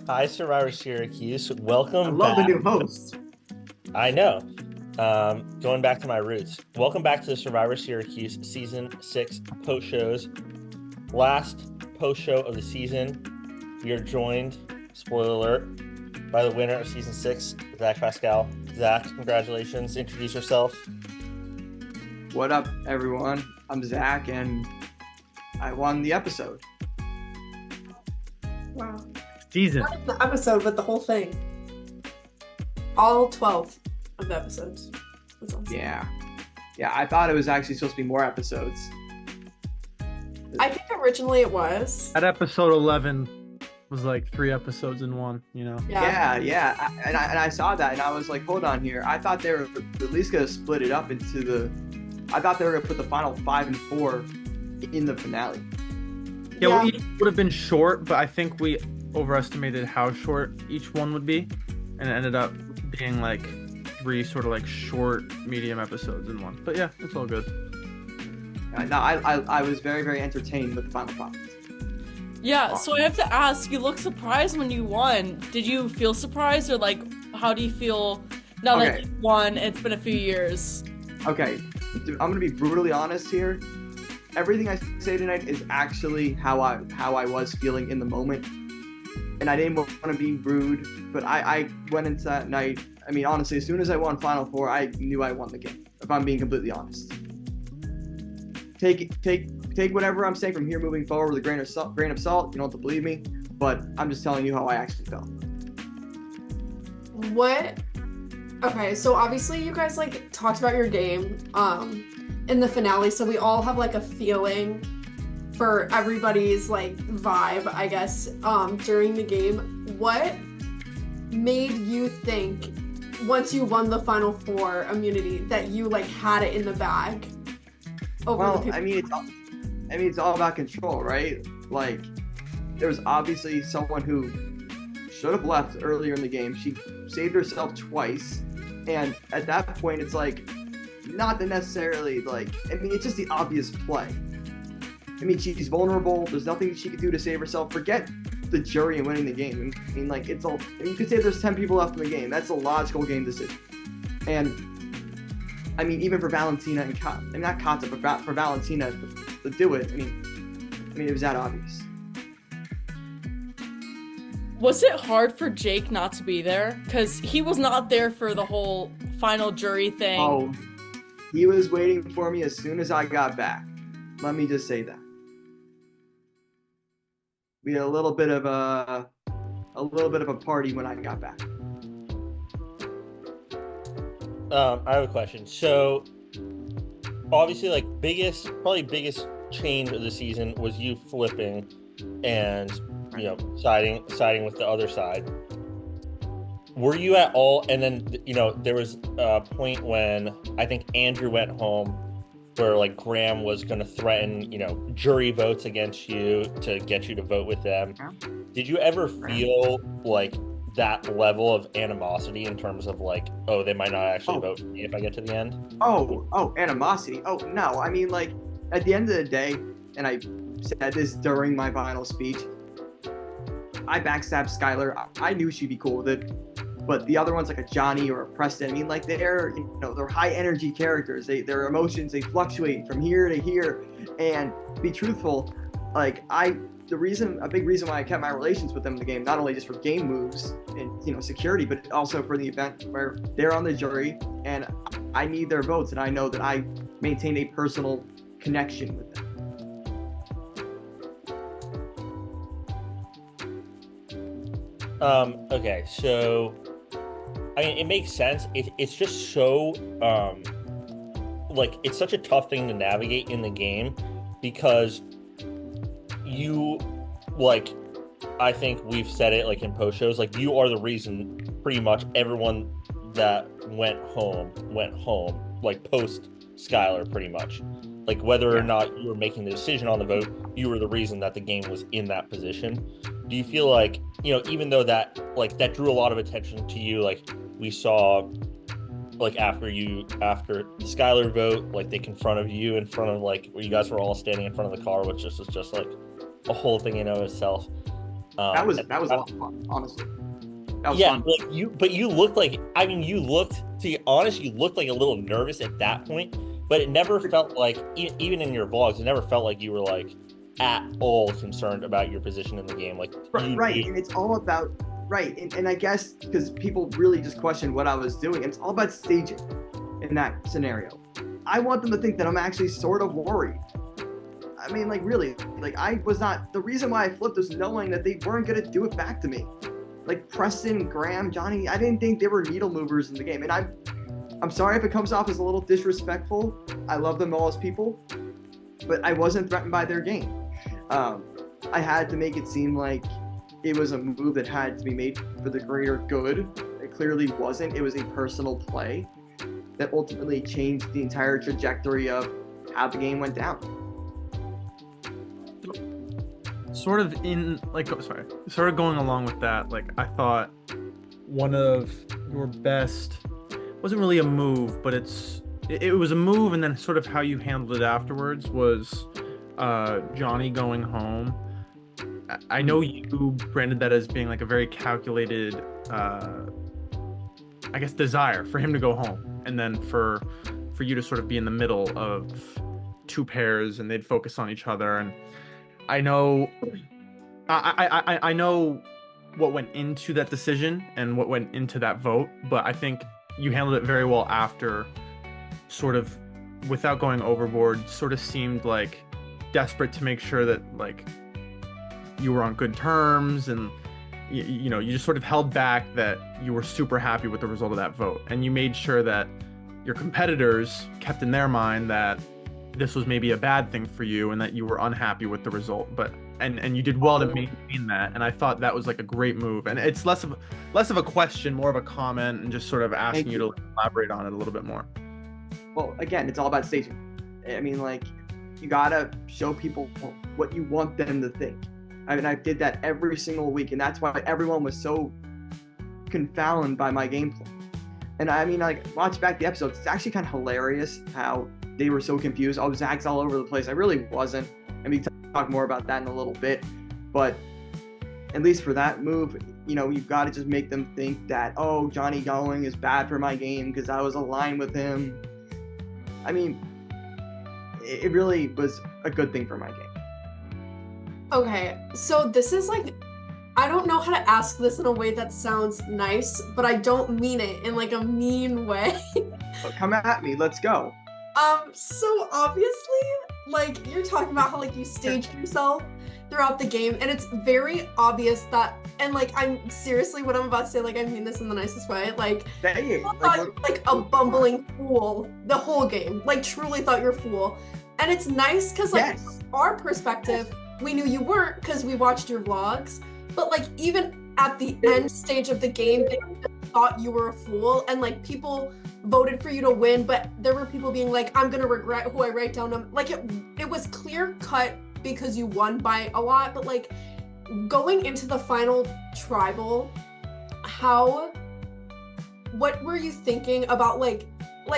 Hi, Syrvivor Syracuse. I Welcome love the back. new host. I know. Going back to my roots. Welcome back to the Syrvivor Syracuse Season 6 post shows. Last post show of the season. We are joined, spoiler alert, by the winner of Season 6, Zach Paskal. Zach, congratulations. Introduce yourself. What up, everyone? I'm Zach, and I won the episode. Wow. Season. Not the episode, but the whole thing. All 12 of the episodes. That's awesome. Yeah. I thought it was actually supposed to be more episodes. I think originally it was. At episode 11 was like 3 episodes in one, you know? Yeah. And I saw that, and I was like, hold on here. I thought they were at least going to split it up into the... I thought they were going to put the final 5 and 4 in the finale. Yeah, well, each would have been short, but I think we overestimated how short each one would be, and it ended up being like 3 sort of like short, medium episodes in one. But yeah, it's all good. No, I was very, very entertained with the final product. Yeah, so I have to ask, you look surprised when you won. Did you feel surprised, or like, how do you feel now that you won? It's been a few years. Okay, I'm gonna be brutally honest here. Everything I say tonight is actually how I was feeling in the moment, and I didn't want to be rude, but I went into that night. I mean, honestly, as soon as I won Final Four, I knew I won the game. If I'm being completely honest, take whatever I'm saying from here moving forward with a grain of salt. You don't have to believe me, but I'm just telling you how I actually felt. What? Okay, so obviously you guys like talked about your game in the finale, so we all have like a feeling for everybody's like vibe, I guess, during the game. What made you think once you won the Final Four immunity that you like had it in the bag over the people? It's all about control, right? Like, there was obviously someone who should have left earlier in the game. She saved herself twice, and at that point, it's like not the necessarily like. I mean, it's just the obvious play. I mean, she's vulnerable. There's nothing she could do to save herself. Forget the jury and winning the game. I mean, like, it's all. I mean, you could say there's 10 people left in the game. That's a logical game decision. And I mean, even for Valentina and not Kata, but for Valentina to do it. I mean, it was that obvious. Was it hard for Jake not to be there? Because he was not there for the whole final jury thing. Oh, he was waiting for me as soon as I got back. Let me just say that. We had a little bit of a party when I got back. I have a question. So, obviously, like, probably biggest change of the season was you flipping and, you know, siding with the other side. Were you at all, and then, you know, there was a point when I think Andrew went home where, like, Graham was going to threaten, you know, jury votes against you to get you to vote with them. Did you ever feel like that level of animosity in terms of like, oh, they might not actually vote for me if I get to the end? Oh, animosity. Oh, no. I mean, like, at the end of the day, and I said this during my final speech, I backstabbed Skylar. I knew she'd be cool with it. But the other ones, like a Johnny or a Preston, I mean, like, they're high energy characters. Their emotions, they fluctuate from here to here. And to be truthful, like, a big reason why I kept my relations with them in the game, not only just for game moves and, you know, security, but also for the event where they're on the jury and I need their votes, and I know that I maintain a personal connection with them. Okay, so I mean, it makes sense. It's just so like, it's such a tough thing to navigate in the game because you, like, I think we've said it like in post shows, like, you are the reason pretty much everyone that went home like post Skylar, pretty much. Like, whether or not you were making the decision on the vote, you were the reason that the game was in that position. Do you feel like, you know, even though that drew a lot of attention to you, like we saw, like after the Skylar vote, like they confronted you in front of, like, where you guys were all standing in front of the car, which was just like a whole thing in and of itself. That was a lot of fun, honestly. That was yeah, fun. like you looked like, I mean, to be honest, you looked like a little nervous at that point, but it never felt like, even in your vlogs, it never felt like you were like at all concerned about your position in the game. Like, right, and it's all about and I guess because people really just questioned what I was doing, it's all about staging in that scenario. I want them to think that I'm actually sort of worried. I mean, like, really, like, I was not, the reason why I flipped was knowing that they weren't going to do it back to me. Like, Preston, Graham, Johnny, I didn't think they were needle movers in the game. And I'm sorry if it comes off as a little disrespectful. I love them all as people, but I wasn't threatened by their game. I had to make it seem like it was a move that had to be made for the greater good. It clearly wasn't. It was a personal play that ultimately changed the entire trajectory of how the game went down. Sort of going along with that, like, I thought one of your best, wasn't really a move, but it was a move, and then sort of how you handled it afterwards was Johnny going home. I know you branded that as being like a very calculated, I guess, desire for him to go home, and then for you to sort of be in the middle of two pairs, and they'd focus on each other. And I know what went into that decision and what went into that vote, but I think you handled it very well after, sort of without going overboard, sort of seemed like desperate to make sure that, like, you were on good terms, and you know, you just sort of held back that you were super happy with the result of that vote, and you made sure that your competitors kept in their mind that this was maybe a bad thing for you and that you were unhappy with the result, but and you did well to maintain that. And I thought that was like a great move, and it's less of a question, more of a comment, and just sort of asking you to elaborate on it a little bit more. Well, again, it's all about staging. I mean, like, you gotta show people what you want them to think. I mean, I did that every single week, and that's why everyone was so confounded by my gameplay. And I mean, like, watch back the episodes, it's actually kind of hilarious how they were so confused. Oh, Zach's all over the place. I really wasn't. And we can talk more about that in a little bit. But at least for that move, you know, you've got to just make them think that, oh, Johnny going is bad for my game because I was aligned with him. I mean, it really was a good thing for my game. Okay, so this is like, I don't know how to ask this in a way that sounds nice, but I don't mean it in like a mean way. But come at me, let's go. So obviously, like, you're talking about how, like, you staged yourself throughout the game, and it's very obvious that, and, like, I'm seriously, what I'm about to say, like, I mean this in the nicest way, like, people thought you were like a bumbling fool the whole game, like, truly thought you're a fool. And it's nice because, like, from our perspective, we knew you weren't because we watched your vlogs, but, like, even at the end stage of the game, they thought you were a fool, and, like, people voted for you to win, but there were people being like, I'm gonna regret who I write down. Like, it was clear cut because you won by a lot, but, like, going into the final tribal, what were you thinking about, like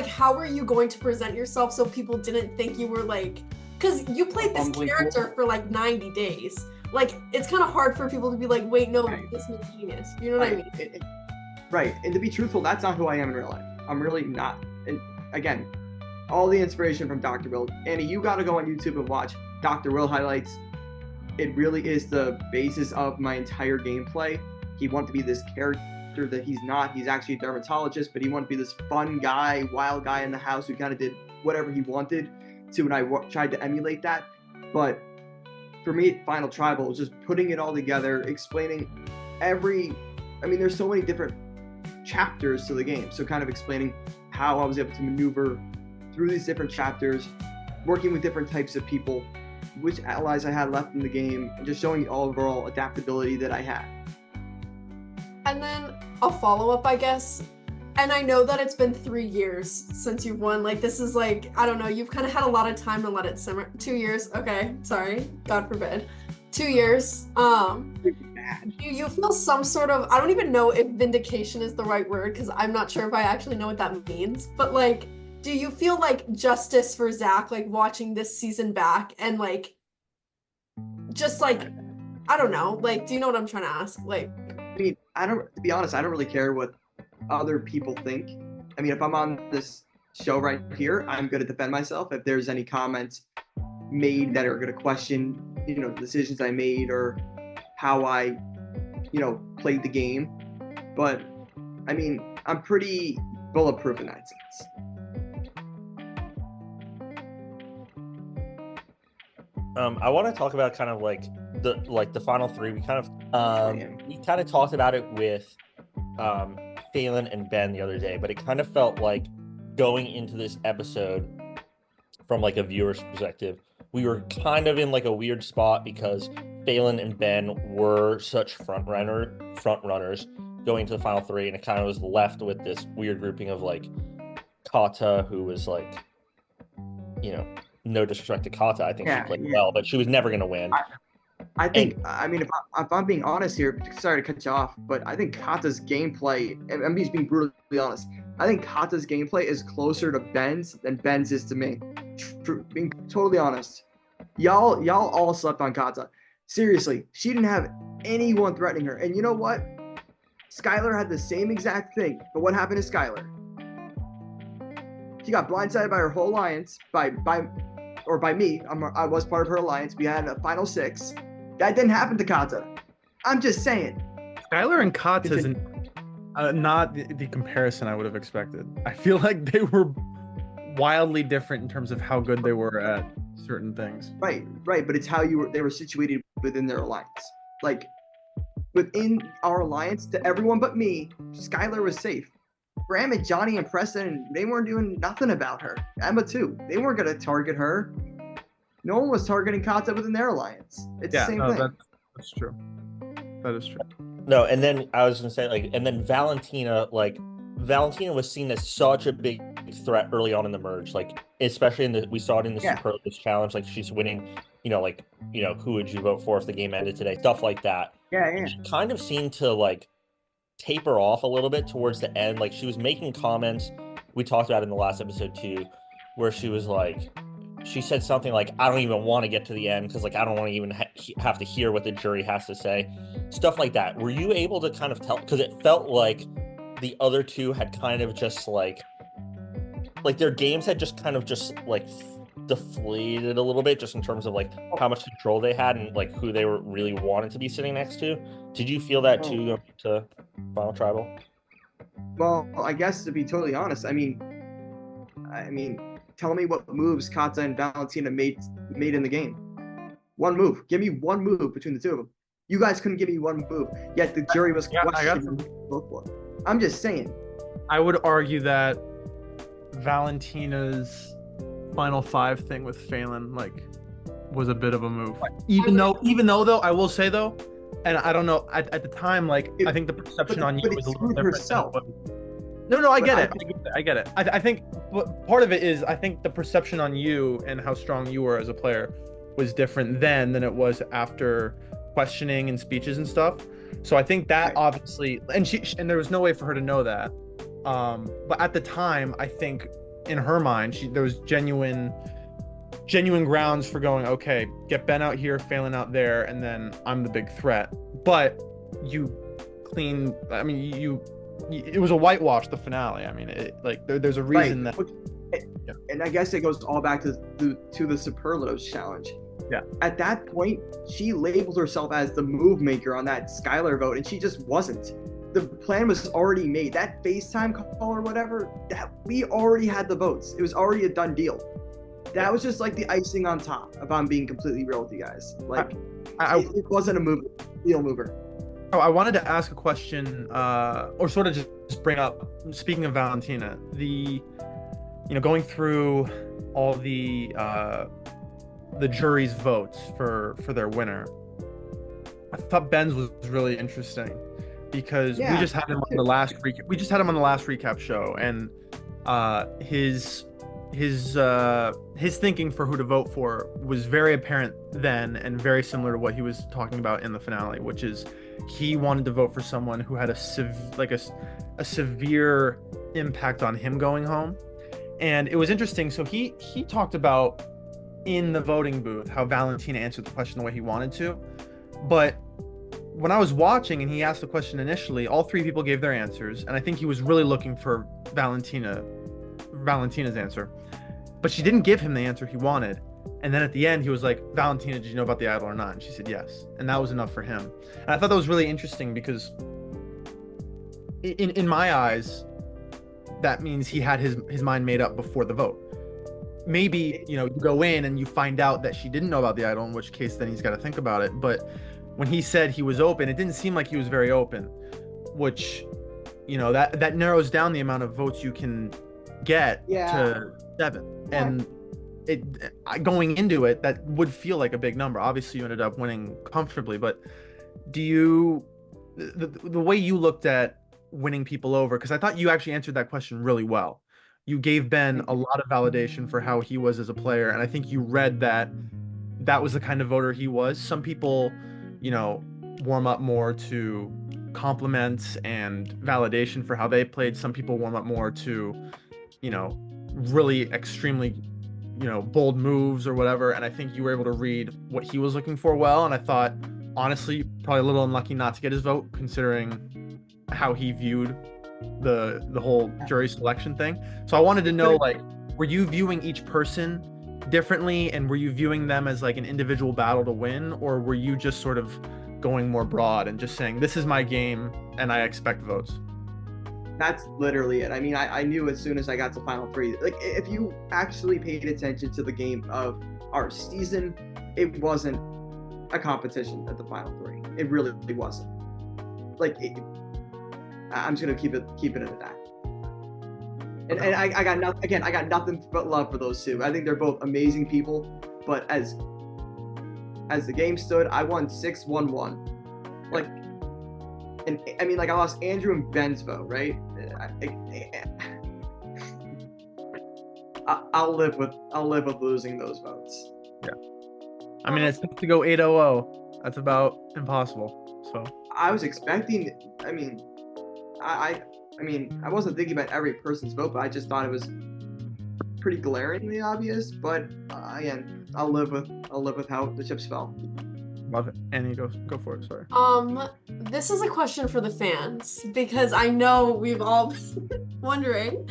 how were you going to present yourself so people didn't think you were, like, because you played this character for like 90 days. Like, it's kind of hard for people to be like, wait, no, this is genius. You know what I mean? Right. And to be truthful, that's not who I am in real life. I'm really not. And again, all the inspiration from Dr. Will. Annie, you got to go on YouTube and watch Dr. Will highlights. It really is the basis of my entire gameplay. He wanted to be this character that he's not. He's actually a dermatologist, but he wanted to be this fun guy, wild guy in the house who kind of did whatever he wanted to, and I tried to emulate that. But for me, Final Tribal was just putting it all together, explaining I mean, there's so many different chapters to the game, so kind of explaining how I was able to maneuver through these different chapters, working with different types of people, which allies I had left in the game, and just showing the overall adaptability that I had. And then a follow-up, I guess, and I know that it's been 3 years since you've won. Like, this is like, I don't know, you've kind of had a lot of time to let it simmer. 2 years, okay, sorry, God forbid. 2 years. You feel some sort of, I don't even know if vindication is the right word, because I'm not sure if I actually know what that means, but, like, do you feel like justice for Zach, like, watching this season back, and, like, just, like, I don't know. Like, do you know what I'm trying to ask? Like, I mean, to be honest, I don't really care what other people think. I mean, if I'm on this show right here, I'm going to defend myself. If there's any comments made that are going to question, the decisions I made or how I, played the game. But, I mean, I'm pretty bulletproof in that sense. I want to talk about kind of like the final three. We kind of talked about it with Phelan and Ben the other day, but it kind of felt like going into this episode from like a viewer's perspective, we were kind of in like a weird spot because Phelan and Ben were such front runners going to the final three, and it kind of was left with this weird grouping of like Kata, who was like, no disrespect to Kata, I think she played well, but she was never going to win. I think, I mean, if I'm being honest here, sorry to cut you off, but I think Kata's gameplay, and I'm just being brutally honest, I think Kata's gameplay is closer to Ben's than Ben's is to me. Being totally honest. Y'all all slept on Kata. Seriously, she didn't have anyone threatening her. And you know what? Skylar had the same exact thing. But what happened to Skylar? She got blindsided by her whole alliance, by me. I was part of her alliance. We had a final 6. That didn't happen to Kata. I'm just saying. Skylar and Kata is not the comparison I would have expected. I feel like they were wildly different in terms of how good they were at certain things. Right. But it's how they were situated within their alliance. Like, within our alliance, to everyone but me, Skylar was safe. Graham and Johnny and Preston, they weren't doing nothing about her. Emma too. They weren't going to target her. No one was targeting Kata within their alliance. It's the same thing. That's true. That is true. No, and then I was going to say, and then Valentina was seen as such a big threat early on in the merge, especially we saw it in the Superlatives challenge, she's winning, who would you vote for if the game ended today? Stuff like that. Yeah. She kind of seemed to taper off a little bit towards the end. She was making comments we talked about in the last episode too, where she was she said something like, I don't even want to get to the end because I don't want to even have to hear what the jury has to say. Stuff like that. Were you able to kind of tell? Because it felt like the other two had kind of just their games had just kind of deflated a little bit, just in terms of how much control they had and who they were really wanted to be sitting next to. Did you feel that too going to Final Tribal? Well, I guess to be totally honest, I mean, tell me what moves Kata and Valentina made in the game. One move. Give me one move between the two of them. You guys couldn't give me one move, yet the jury was questioning both of them. I'm just saying. I would argue that Valentina's final 5 thing with Phelan was a bit of a move. Even though though, I will say though, and I don't know, at the time, I think the perception on you was a little different. Herself. No, I get it. I think part of it is, I think the perception on you and how strong you were as a player was different then than it was after questioning and speeches and stuff. So I think that obviously, and there was no way for her to know that. But at the time, I think in her mind, there was genuine grounds for going, okay, get Ben out here, Phelan out there, and then I'm the big threat. But it was a whitewash, the finale. I mean, there's a reason that. And I guess it goes all back to the Superlatives challenge. Yeah. At that point, she labeled herself as the move maker on that Skylar vote, and she just wasn't. The plan was already made. That FaceTime call or whatever, that we already had the votes. It was already a done deal. That was just the icing on top, if I'm being completely real with you guys. It wasn't a real mover. Oh, I wanted to ask a question, or sort of just bring up, speaking of Valentina, going through all the jury's votes for their winner. I thought Ben's was really interesting because we just had him on the last recap show, and his thinking for who to vote for was very apparent then, and very similar to what he was talking about in the finale, which is he wanted to vote for someone who had a severe impact on him going home. And it was interesting. So he talked about in the voting booth how Valentina answered the question the way he wanted to, But when I was watching and he asked the question initially, all 3 people gave their answers, and I think he was really looking for Valentina's answer. But she didn't give him the answer he wanted. And then at the end, he was like, Valentina, did you know about the idol or not? And she said yes. And that was enough for him. And I thought that was really interesting because in my eyes, that means he had his mind made up before the vote. Maybe, you go in and you find out that she didn't know about the idol, in which case then he's got to think about it. But when he said he was open, it didn't seem like he was very open, which, that narrows down the amount of votes you can get to 7. Yeah. And going into it, that would feel like a big number. Obviously, you ended up winning comfortably, but the way you looked at winning people over, because I thought you actually answered that question really well. You gave Ben a lot of validation for how he was as a player, and I think you read that was the kind of voter he was. Some people, warm up more to compliments and validation for how they played. Some people warm up more to, really extremely, bold moves or whatever. And I think you were able to read what he was looking for well. And I thought, honestly, probably a little unlucky not to get his vote, considering how he viewed the whole jury selection thing. So I wanted to know, were you viewing each person differently, and were you viewing them as like an individual battle to win, or were you just sort of going more broad and just saying, this is my game and I expect votes? That's literally it. I mean, I knew as soon as I got to Final 3, like, if you actually paid attention to the game of our season, it wasn't a competition at the Final 3. It really wasn't. I'm just gonna keep it at that. And I got nothing but love for those 2. I think they're both amazing people. But as the game stood, I won 6-1-1. I lost Andrew and Ben's vote, right? I'll live with losing those votes. Yeah. I mean, it's tough to go 8-0-0. That's about impossible. So I was expecting. I mean, I wasn't thinking about every person's vote, but I just thought it was pretty glaringly obvious. But again, I'll live with how the chips fell. Love it. Annie, go for it. Sorry. This is a question for the fans, because I know we've all been wondering.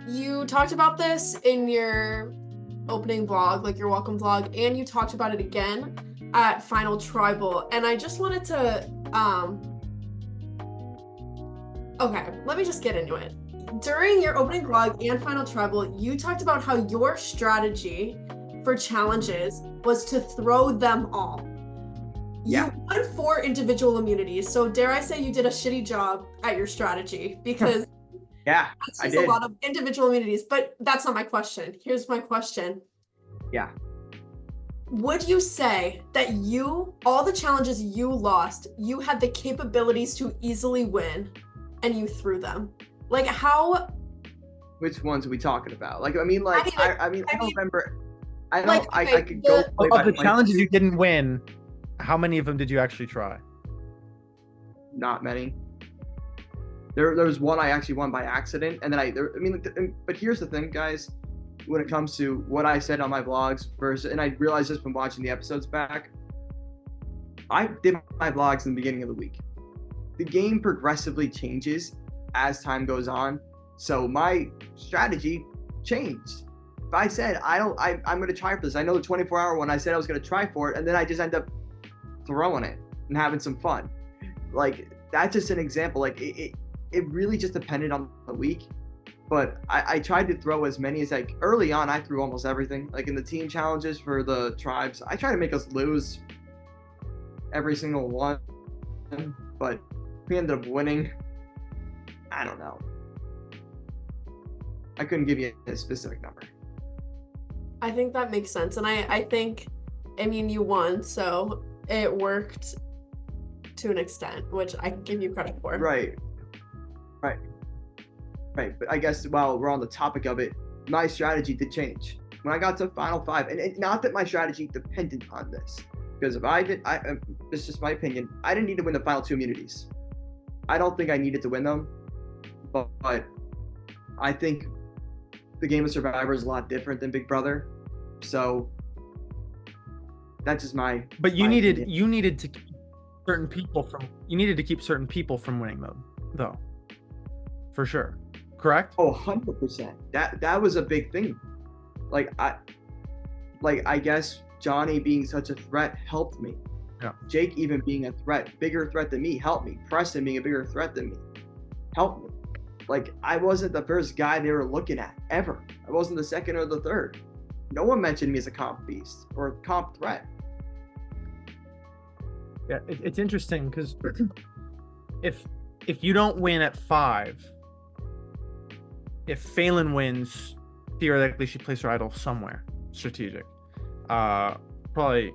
You talked about this in your opening vlog, like your welcome vlog, and you talked about it again at Final Tribal, and I just wanted to okay, let me just get into it. During your opening vlog and Final Tribal, you talked about how your strategy for challenges was to throw them all. Yeah. You won 4 individual immunities, so dare I say you did a shitty job at your strategy, because yeah, I did a lot of individual immunities. But that's not my question. Here's my question. Yeah. Would you say that all the challenges you lost, you had the capabilities to easily win, and you threw them? Like, how? Which ones are we talking about? I don't remember. I don't. Okay, I could go. Of the challenges you didn't win, how many of them did you actually try? Not many. There was one I actually won by accident, and then but here's the thing, guys. When it comes to what I said on my vlogs versus, and I realized this when watching the episodes back, I did my vlogs in the beginning of the week. The game progressively changes as time goes on, so my strategy changed. If I said I'm going to try for this, I know the 24-hour one, I said I was going to try for it, and then I just end up throwing it and having some fun. That's just an example. It really just depended on the week. But I tried to throw as many as early on. I threw almost everything. In the team challenges for the tribes, I tried to make us lose every single one, but we ended up winning. I don't know. I couldn't give you a specific number. I think that makes sense, and I think, you won, so it worked to an extent, which I give you credit for. Right. But I guess while we're on the topic of it, my strategy did change when I got to Final 5, and not that my strategy depended on this, because if I did, this is just my opinion, I didn't need to win the final 2 immunities. I don't think I needed to win them, but I think the game of Survivor is a lot different than Big Brother, so That's just my. But you my needed opinion. you needed to keep certain people from keep certain people from winning though. For sure. Correct? Oh, 100%. That was a big thing. I guess Johnny being such a threat helped me. Yeah. Jake even being a bigger threat than me, helped me. Preston being a bigger threat than me, helped me. Like, I wasn't the first guy they were looking at, ever. I wasn't the second or the third. No one mentioned me as a comp beast or a comp threat. Yeah, it's interesting because if you don't win at 5, if Phelan wins, theoretically she plays her idol somewhere strategic. Probably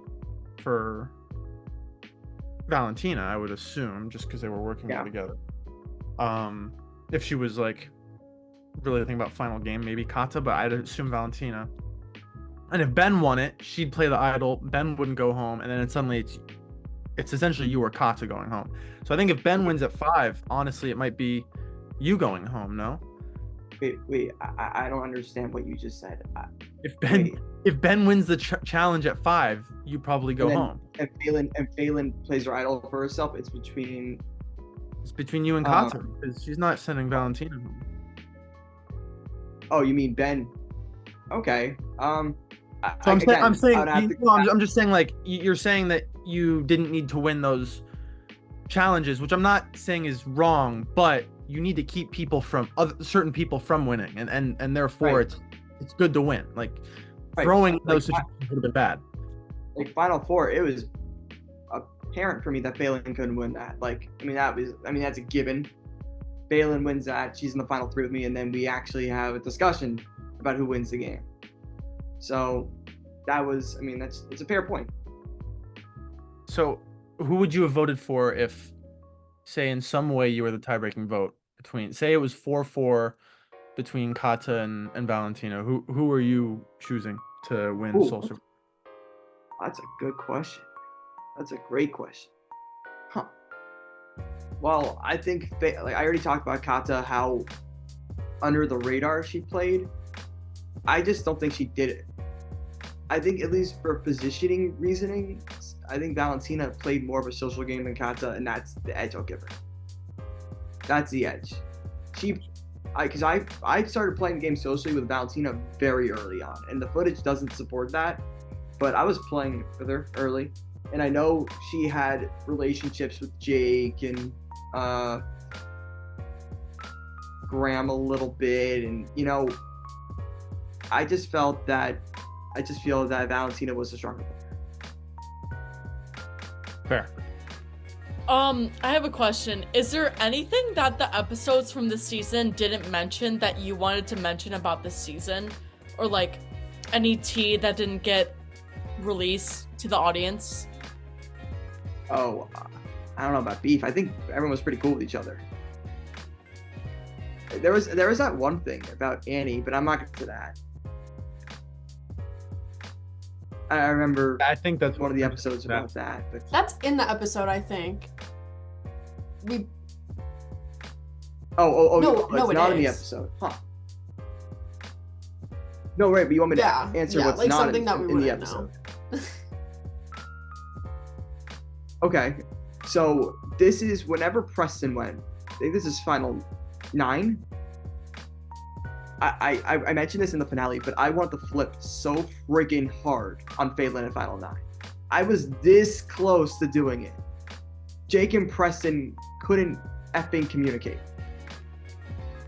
for Valentina, I would assume, just because they were working well together. If she was like really thinking about final game, maybe Kata, but I'd assume Valentina. And if Ben won it, she'd play the idol. Ben wouldn't go home, and then suddenly it's essentially you or Kata going home. So I think if Ben wins at 5, honestly, it might be you going home. No. Wait. I don't understand what you just said. If Ben wins the challenge at 5, you probably go home. If Phelan plays her idol for herself, it's between you and Kata, because she's not sending Valentina home. Oh, you mean Ben? Okay. I'm just saying, like, you're saying that you didn't need to win those challenges, which I'm not saying is wrong, but you need to keep certain people from winning, and therefore it's good to win. Like, throwing those situations would have been bad. Like Final Four, it was apparent for me that Phelan couldn't win that. That's a given. Phelan wins that, she's in the final 3 with me, and then we actually have a discussion about who wins the game. So it's a fair point. So who would you have voted for if, say, in some way you were the tie-breaking vote between, say it was 4-4 between Kata and Valentina, who are you choosing to win Sole Syrvivor? That's a good question. That's a great question. Huh. Well, I think, I already talked about Kata, how under the radar she played. I just don't think she did it. I think, at least for positioning reasoning, I think Valentina played more of a social game than Kata, and that's the edge I'll give her. That's the edge. Because I started playing the game socially with Valentina very early on, and the footage doesn't support that, but I was playing with her early, and I know she had relationships with Jake and Graham a little bit, and I just feel that Valentina was the stronger player. Fair. I have a question. Is there anything that the episodes from this season didn't mention that you wanted to mention about this season? Or like any tea that didn't get released to the audience? Oh, I don't know about beef. I think everyone was pretty cool with each other. There was that one thing about Annie, but I'm not going to do that. I remember. I think that's one of the episodes about that. But that's in the episode, I think. No, it's not in the episode, huh? No, right, but you want me to answer what's like not something in the episode? Okay, so this is whenever Preston went. I think this is final 9. I mentioned this in the finale, but I want to flip so friggin' hard on Phelan in final 9. I was this close to doing it. Jake and Preston couldn't effing communicate.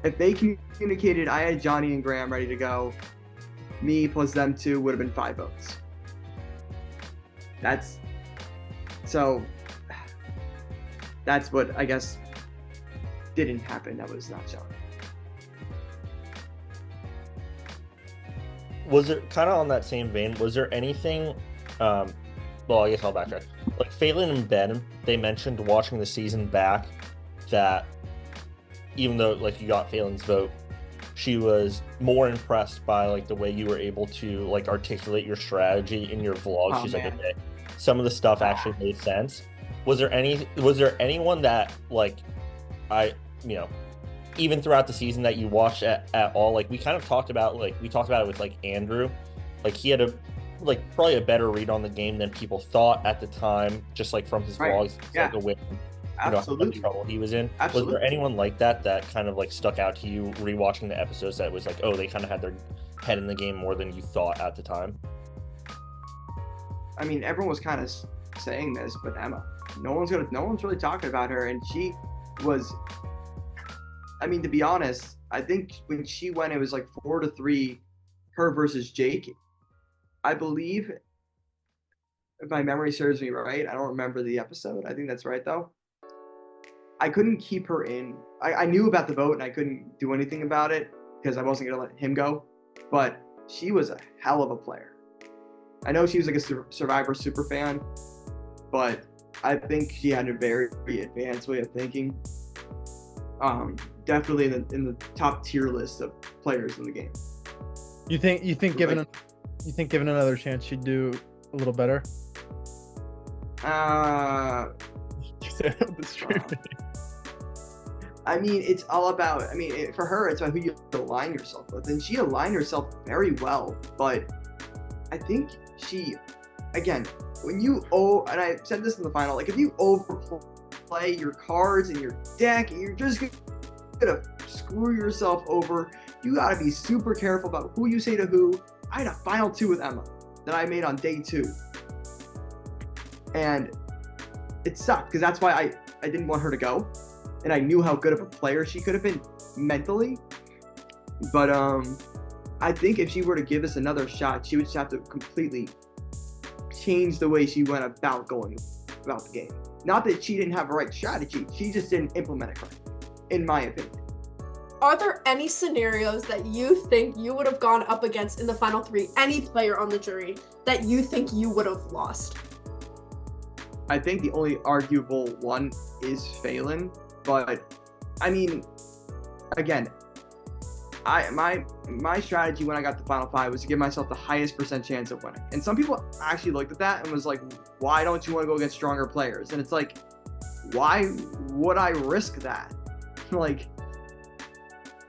If they communicated, I had Johnny and Graham ready to go. Me plus them 2 would have been 5 votes. That's what I guess didn't happen. That was not shown. Was it kind of on that same vein? Was there anything? Well, I guess I'll backtrack. Like Phelan and Ben, they mentioned watching the season back that even though like you got Phelan's vote, she was more impressed by like the way you were able to like articulate your strategy in your vlog. She's like, okay, some of the stuff actually made sense. Was there anyone that like even throughout the season that you watched at all? Like we kind of talked about it with like Andrew, like he had like probably a better read on the game than people thought at the time, just like from his Right. vlogs, Yeah. like the way how Absolutely. much trouble he was in. Absolutely. Was there anyone like that kind of like stuck out to you rewatching the episodes that was like, oh, they kind of had their head in the game more than you thought at the time? I mean, everyone was kind of saying this, but Emma, no one's really talking about her, and she was. I mean, to be honest, I think when she went, it was like 4-3, her versus Jake. I believe, if my memory serves me right, I don't remember the episode. I think that's right though. I couldn't keep her in. I knew about the vote and I couldn't do anything about it because I wasn't gonna let him go. But she was a hell of a player. I know she was like a Survivor super fan, but I think she had a very advanced way of thinking. Definitely in the top tier list of players in the game. You think given another chance she'd do a little better? I mean, it's all about. I mean, for her, it's about who you align yourself with, and she aligned herself very well. But I think she, again, when you and I said this in the final, like if you overplay your cards and your deck, you're just gonna screw yourself over. You gotta be super careful about who you say to who. I had a final 2 with Emma that I made on day 2, and it sucked because that's why I didn't want her to go, and I knew how good of a player she could have been mentally. But I think if she were to give this another shot, she would just have to completely change the way she went about going about the game. Not that she didn't have a right strategy, she just didn't implement it correctly, in my opinion. Are there any scenarios that you think you would have gone up against in the final 3, any player on the jury, that you think you would have lost? I think the only arguable one is Phelan, but I mean, again, my strategy when I got to the final 5 was to give myself the highest % chance of winning. And some people actually looked at that and was like, why don't you want to go against stronger players? And it's like, why would I risk that? Like,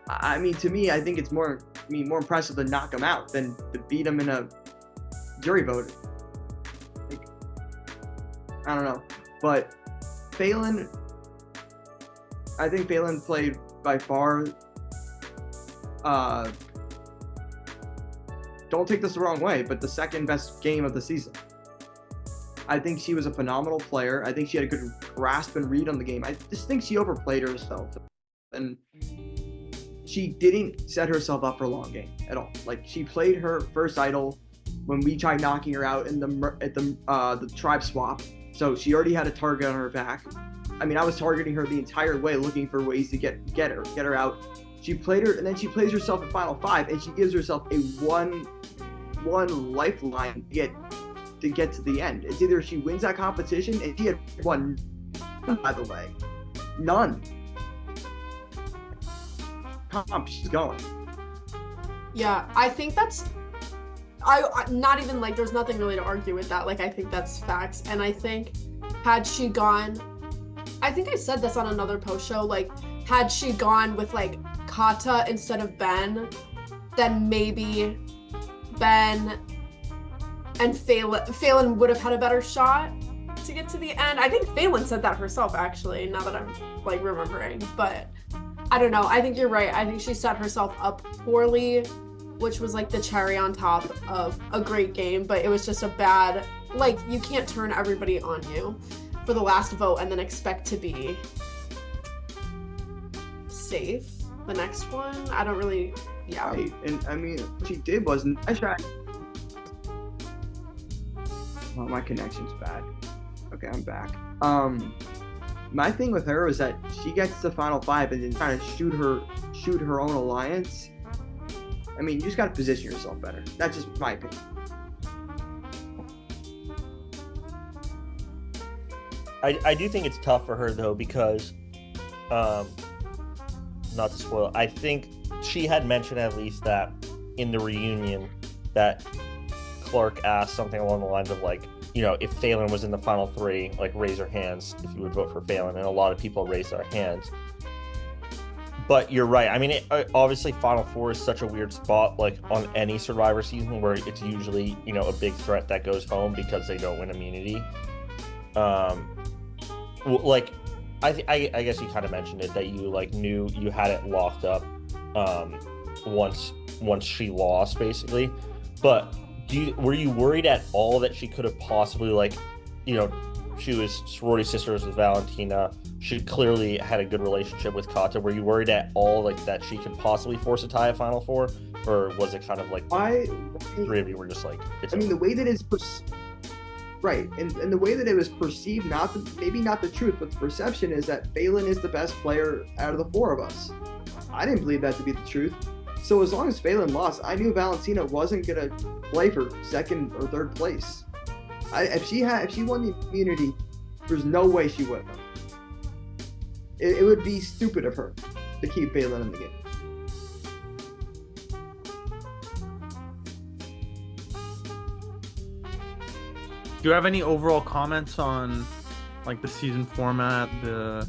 I mean, to me, I think it's more impressive to knock him out than to beat him in a jury vote. Like, I don't know, but Phelan, I think Phelan played by far. Don't take this the wrong way, but the second best game of the season. I think she was a phenomenal player. I think she had a good grasp and read on the game. I just think she overplayed herself, and she didn't set herself up for a long game at all. Like, she played her first idol when we tried knocking her out in the tribe swap. So she already had a target on her back. I mean, I was targeting her the entire way, looking for ways to get her out. She played her, and then she plays herself in final 5, and she gives herself a one lifeline to get to the end. It's either she wins that competition, and she had one, by the way, none. She's going. Yeah, I think that's. I not even like. There's nothing really to argue with that. Like, I think that's facts, and I think had she gone, I think I said this on another post show. Like, had she gone with like Kata instead of Ben, then maybe Ben and Phelan would have had a better shot to get to the end. I think Phelan said that herself, actually, now that I'm like remembering, but I don't know. I think you're right. I think she set herself up poorly, which was like the cherry on top of a great game, but it was just a bad, like, you can't turn everybody on you for the last vote and then expect to be safe the next one. I don't really, yeah. Right. And I mean, what she did was, I tried. Oh, my connection's bad. Okay, I'm back. My thing with her is that she gets to the final 5 and then trying to shoot her own alliance. I mean, you just gotta position yourself better. That's just my opinion. I do think it's tough for her though, because not to spoil, I think she had mentioned at least that in the reunion that Clark asked something along the lines of like, you know, if Phelan was in the final 3, like, raise your hands if you would vote for Phelan, and a lot of people raised their hands. But you're right. I mean, obviously, Final Four is such a weird spot, like on any Survivor season, where it's usually a big threat that goes home because they don't win immunity. Like, I guess you kind of mentioned it that you like knew you had it locked up, once she lost, basically. But were you worried at all that she could have possibly she was sorority sisters with Valentina. She clearly had a good relationship with Kata. Were you worried at all that she could possibly force a tie at Final Four, or was it kind of like three of you were just like? The way that it's right, and the way that it was perceived, maybe not the truth, but the perception is that Phelan is the best player out of the four of us. I didn't believe that to be the truth. So as long as Phelan lost, I knew Valentina wasn't gonna play for second or third place. If she won the immunity, there's no way she would have. It would be stupid of her to keep Phelan in the game. Do you have any overall comments on like the season format, the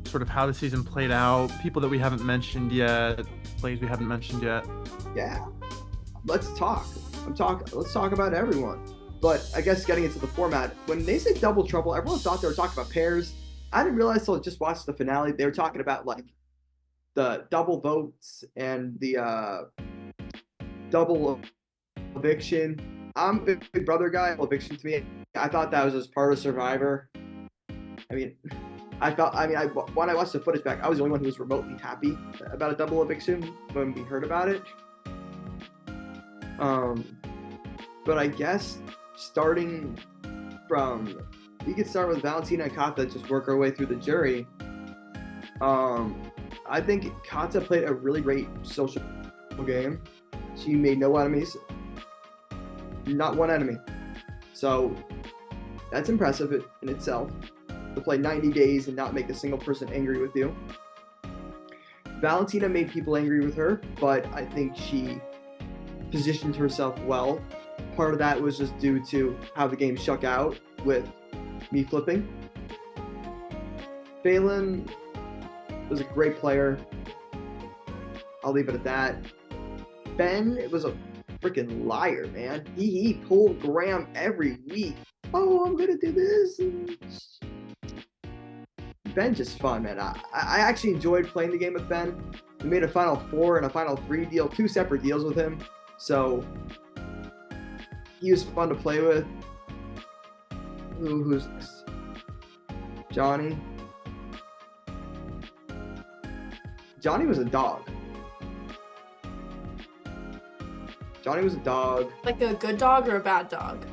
sort of how the season played out, people that we haven't mentioned yet, plays we haven't mentioned yet? Yeah, let's talk. Let's talk about everyone. But I guess getting into the format, when they say double trouble, everyone thought they were talking about pairs. I didn't realize until I just watched the finale they were talking about like the double votes and the double eviction. I'm a Big Brother guy. Eviction to me, I thought that was just part of Survivor. When I watched the footage back, I was the only one who was remotely happy about a double eviction when we heard about it. But I guess starting from, we could start with Valentina and Kata, just work our way through the jury. I think Kata played a really great social game. She made no enemies, not one enemy. So that's impressive in itself, to play 90 days and not make a single person angry with you. Valentina made people angry with her, but I think she positioned herself well. Part of that was just due to how the game shook out with me flipping. Phelan was a great player. I'll leave it at that. Ben was a freaking liar, man. He pulled Graham every week. Oh, I'm gonna do this. Ben just fun, man. I actually enjoyed playing the game with Ben. We made a Final Four and a Final 3 deal, 2 separate deals with him. So he was fun to play with. Who's this? Johnny. Johnny was a dog. Johnny was a dog. Like a good dog or a bad dog?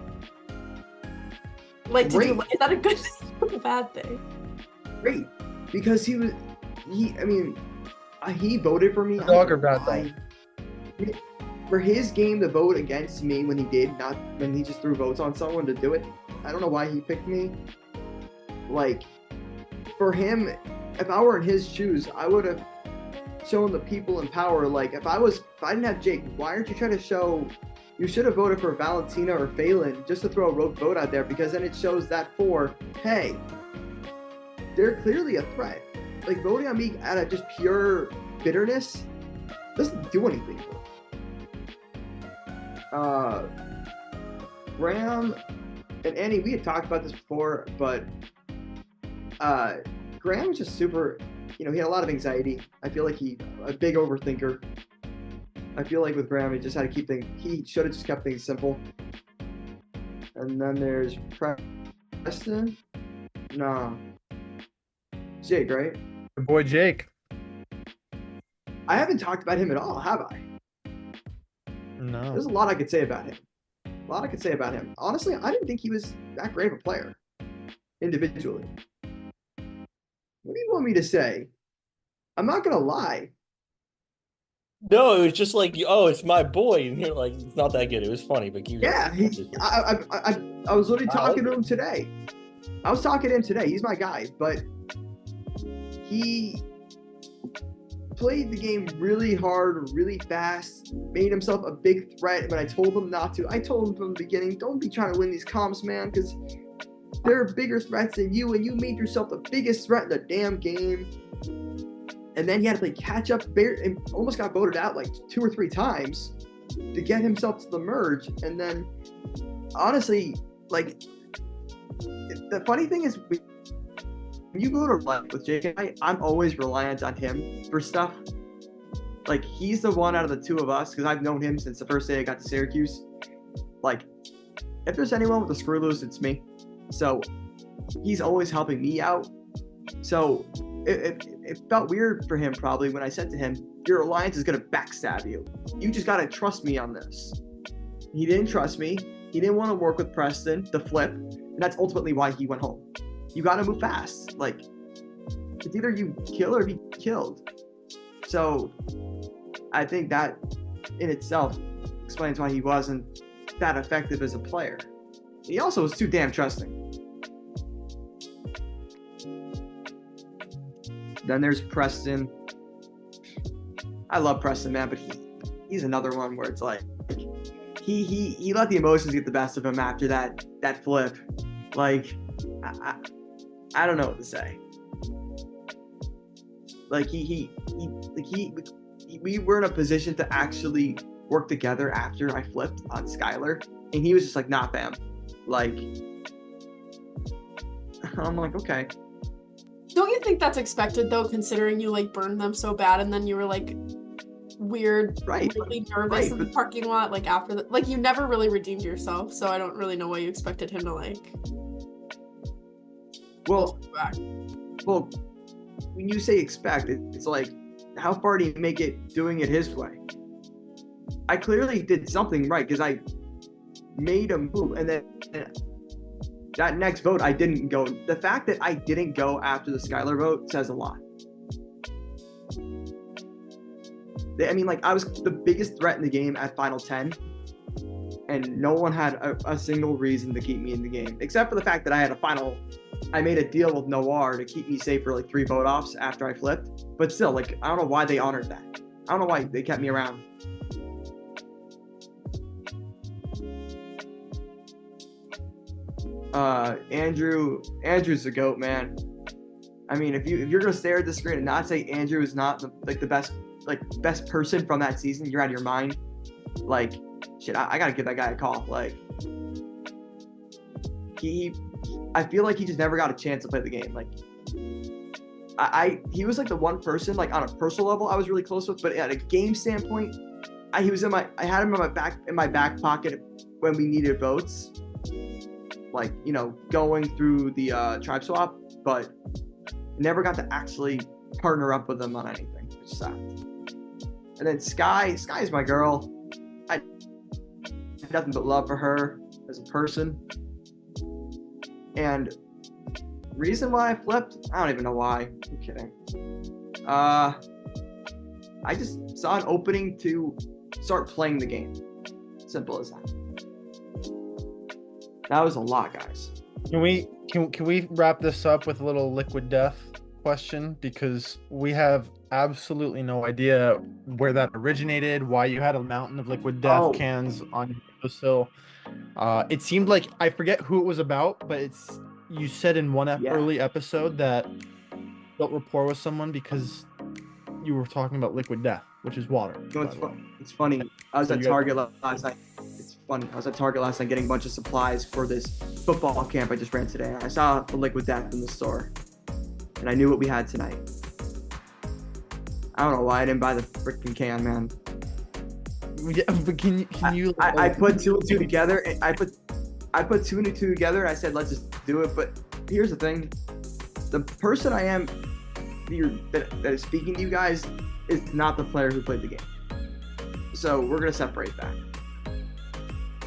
Like, is that a good thing or a bad thing? Great. Because he voted for me. A dog or bad dog? For his game to vote against me when he did, not when he just threw votes on someone to do it. I don't know why he picked me. Like, for him, if I were in his shoes, I would have shown the people in power. Like, if I didn't have Jake, why aren't you trying to show? You should have voted for Valentina or Phelan just to throw a rogue vote out there, because then it shows that hey, they're clearly a threat. Like, voting on me out of just pure bitterness doesn't do anything. Graham and Annie, we had talked about this before, but Graham was just super, he had a lot of anxiety. I feel like a big overthinker. I feel like with Graham, he just had to keep things, he should have just kept things simple. And then there's Preston. No. Jake, right? Your boy Jake. I haven't talked about him at all, have I? No. There's a lot I could say about him. Honestly, I didn't think he was that great of a player individually. What do you want me to say? I'm not going to lie. No, it was just like, oh, it's my boy. And you're like, it's not that good. It was funny, but yeah, I was literally talking to him today. I was talking to him today. He's my guy, but he played the game really hard, really fast, made himself a big threat. But I told him not to. I told him from the beginning, don't be trying to win these comps, man, because there are bigger threats than you, and you made yourself the biggest threat in the damn game. And then he had to play catch up and almost got voted out like 2 or 3 times to get himself to the merge. And then, honestly, like, the funny thing is, when you go to life with Jake, I'm always reliant on him for stuff. Like, he's the one out of the 2 of us, because I've known him since the first day I got to Syracuse. Like, if there's anyone with a screw loose, it's me. So he's always helping me out. So it felt weird for him probably when I said to him, your alliance is going to backstab you. You just got to trust me on this. He didn't trust me. He didn't want to work with Preston, the flip. And that's ultimately why he went home. You got to move fast. Like, it's either you kill or be killed. So I think that in itself explains why he wasn't that effective as a player. He also was too damn trusting. Then there's Preston. I love Preston, man, but he's another one where it's like he let the emotions get the best of him after that flip. Like, I don't know what to say. Like we were in a position to actually work together after I flipped on Skylar, and he was just like, nah, fam. Like, I'm like, okay. Don't you think that's expected though, considering you like burned them so bad and then you were like weird, really nervous in the parking lot, like after the, like you never really redeemed yourself, so I don't really know why you expected him to like. Well, when you say expect, it's like, how far do you make it doing it his way? I clearly did something right because I made a move, and then that next vote I didn't go. The fact that I didn't go after the Skylar vote says a lot. I mean, like, I was the biggest threat in the game at Final 10, and no one had a single reason to keep me in the game, except for the fact that I made a deal with Noir to keep me safe for like 3 vote offs after I flipped. But still, like, I don't know why they honored that. I don't know why they kept me around. Andrew's the GOAT, man. I mean, if you're gonna stare at the screen and not say Andrew is not the best person from that season, you're out of your mind. Like, shit, I gotta give that guy a call. Like, I feel like he just never got a chance to play the game. Like, he was like the one person, like, on a personal level I was really close with, but at a game standpoint, I had him in my back pocket when we needed votes. Like, you know, going through the tribe swap, but never got to actually partner up with them on anything, which sucked. And then Sky is my girl. I have nothing but love for her as a person. And reason why I flipped, I don't even know why. I'm kidding. I just saw an opening to start playing the game. Simple as that. That was a lot, guys. Can we wrap this up with a little liquid death question, because we have absolutely no idea where that originated, why you had a mountain of liquid death cans on your windowsill. It seemed like, I forget who it was about, but you said in one early episode that you built rapport with someone because you were talking about liquid death, which is water. You know, it's funny. I was at Target last night. It's funny. I was at Target last night getting a bunch of supplies for this football camp I just ran today. I saw the liquid death in the store, and I knew what we had tonight. I don't know why I didn't buy the freaking can, man. Yeah, but can you? I put 2 and 2 together. And I put 2 and 2 together. And I said, let's just do it. But here's the thing: the person I am that is speaking to you guys is not the player who played the game. So we're gonna separate that.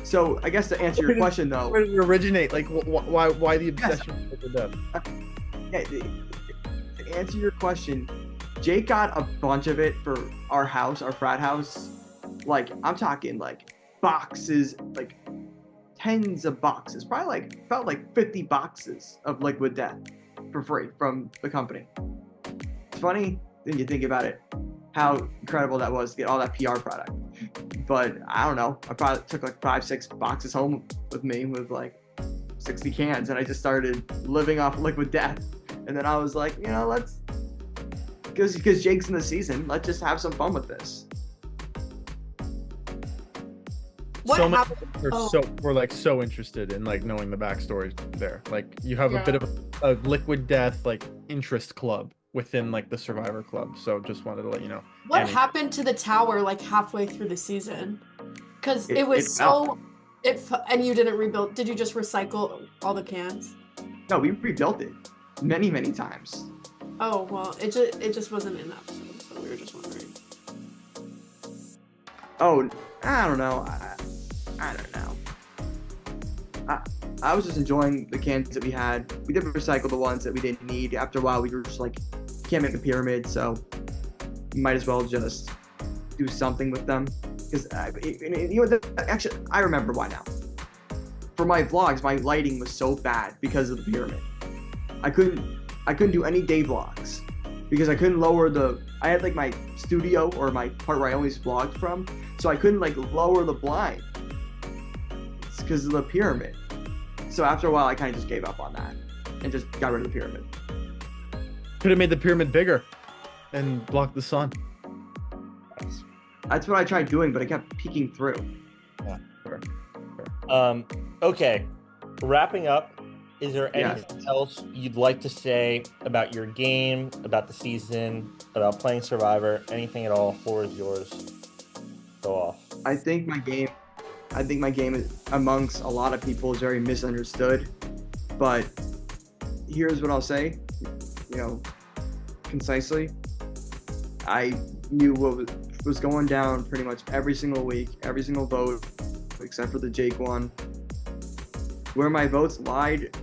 So I guess to answer your question, though, where did it originate? Like, why the obsession with the death? Yeah, to answer your question, Jake got a bunch of it for our house, our frat house. Like, I'm talking like boxes, like tens of boxes, probably felt like 50 boxes of liquid death for free from the company. It's funny when you think about it, how incredible that was to get all that PR product. But I don't know, I probably took like 5-6 boxes home with me with like 60 cans, and I just started living off liquid death. And then I was like, let's, because Jake's in the season, let's just have some fun with this. What so many happened? people were like so interested in like knowing the backstory there. Like you have a bit of a liquid death like interest club within like the Survivor Club. So just wanted to let you know. What happened to the tower like halfway through the season? Because it was and you didn't rebuild. Did you just recycle all the cans? No, we rebuilt it many, many times. Oh, well, it just wasn't in the episode, so we were just wondering. Oh, I don't know. I don't know. I was just enjoying the cans that we had. We did recycle the ones that we didn't need. After a while, we were just like, can't make a pyramid, so you might as well just do something with them. Because actually, I remember why now. For my vlogs, my lighting was so bad because of the pyramid. I couldn't do any day vlogs because I couldn't lower I had like my studio or my part where I always vlogged from, so I couldn't like lower the blind. It's because of the pyramid. So after a while, I kind of just gave up on that and just got rid of the pyramid. Could have made the pyramid bigger and blocked the sun. That's what I tried doing, but it kept peeking through. Yeah, sure. Okay, wrapping up. Is there anything else you'd like to say about your game, about the season, about playing Survivor? Anything at all? Floor is yours. Go off. I think my game is, amongst a lot of people, is very misunderstood. But here's what I'll say, concisely. I knew what was going down pretty much every single week, every single vote, except for the Jake one. Where my votes lied,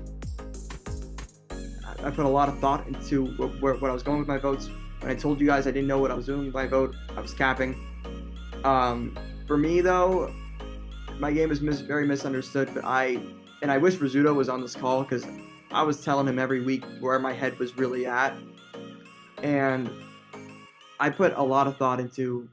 I put a lot of thought into what I was going with my votes. When I told you guys I didn't know what I was doing with my vote, I was capping. For me though, my game is very misunderstood, but I wish Rizzuto was on this call because I was telling him every week where my head was really at. And I put a lot of thought into,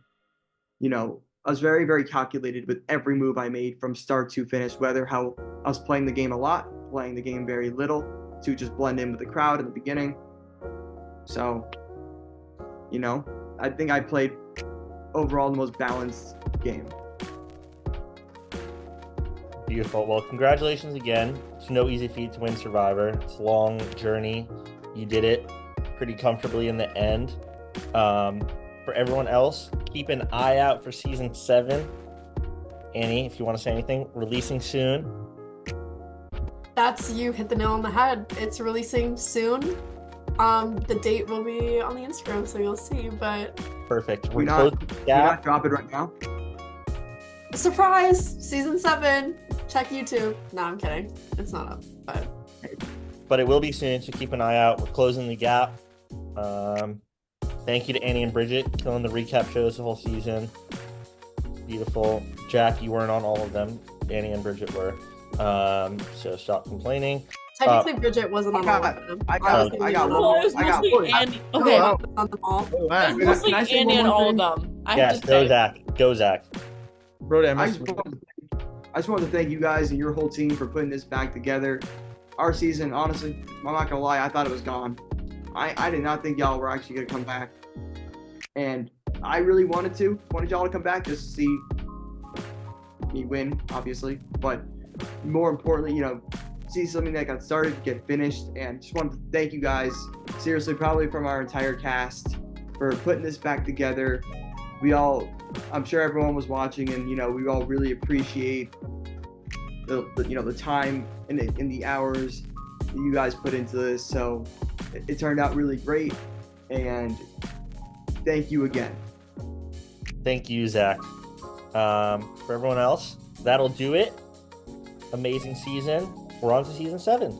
I was very, very calculated with every move I made from start to finish, whether how I was playing the game a lot, playing the game very little, to just blend in with the crowd in the beginning. So, I think I played overall the most balanced game. Beautiful. Well, congratulations again. It's no easy feat to win Survivor. It's a long journey. You did it pretty comfortably in the end. For everyone else, keep an eye out for season 7. Annie, if you want to say anything, releasing soon. You hit the nail on the head. It's releasing soon. The date will be on the Instagram, so you'll see, but... Perfect. We're not drop it right now. Surprise! Season 7. Check YouTube. No, I'm kidding. It's not up, but it will be soon, so keep an eye out. We're closing the gap. Thank you to Annie and Bridget, killing the recap shows the whole season. Beautiful. Jack, you weren't on all of them. Annie and Bridget were. So stop complaining. Technically, Bridget wasn't on all of them. I got one. Annie. Okay. On them all. It was mostly Annie and all of them. Yes, go Zach. Go Zach. I just wanted to thank you guys and your whole team for putting this back together. Our season, honestly, I'm not gonna lie, I thought it was gone. I did not think y'all were actually gonna come back, and I really wanted y'all to come back just to see me win, obviously, but more importantly, see something that got started, get finished, and just wanted to thank you guys, seriously, probably from our entire cast, for putting this back together. I'm sure everyone was watching, and we all really appreciate the time and the hours that you guys put into this. So it turned out really great, and thank you again. Thank you, Zach. For everyone else, that'll do it. Amazing season. We're on to season 7.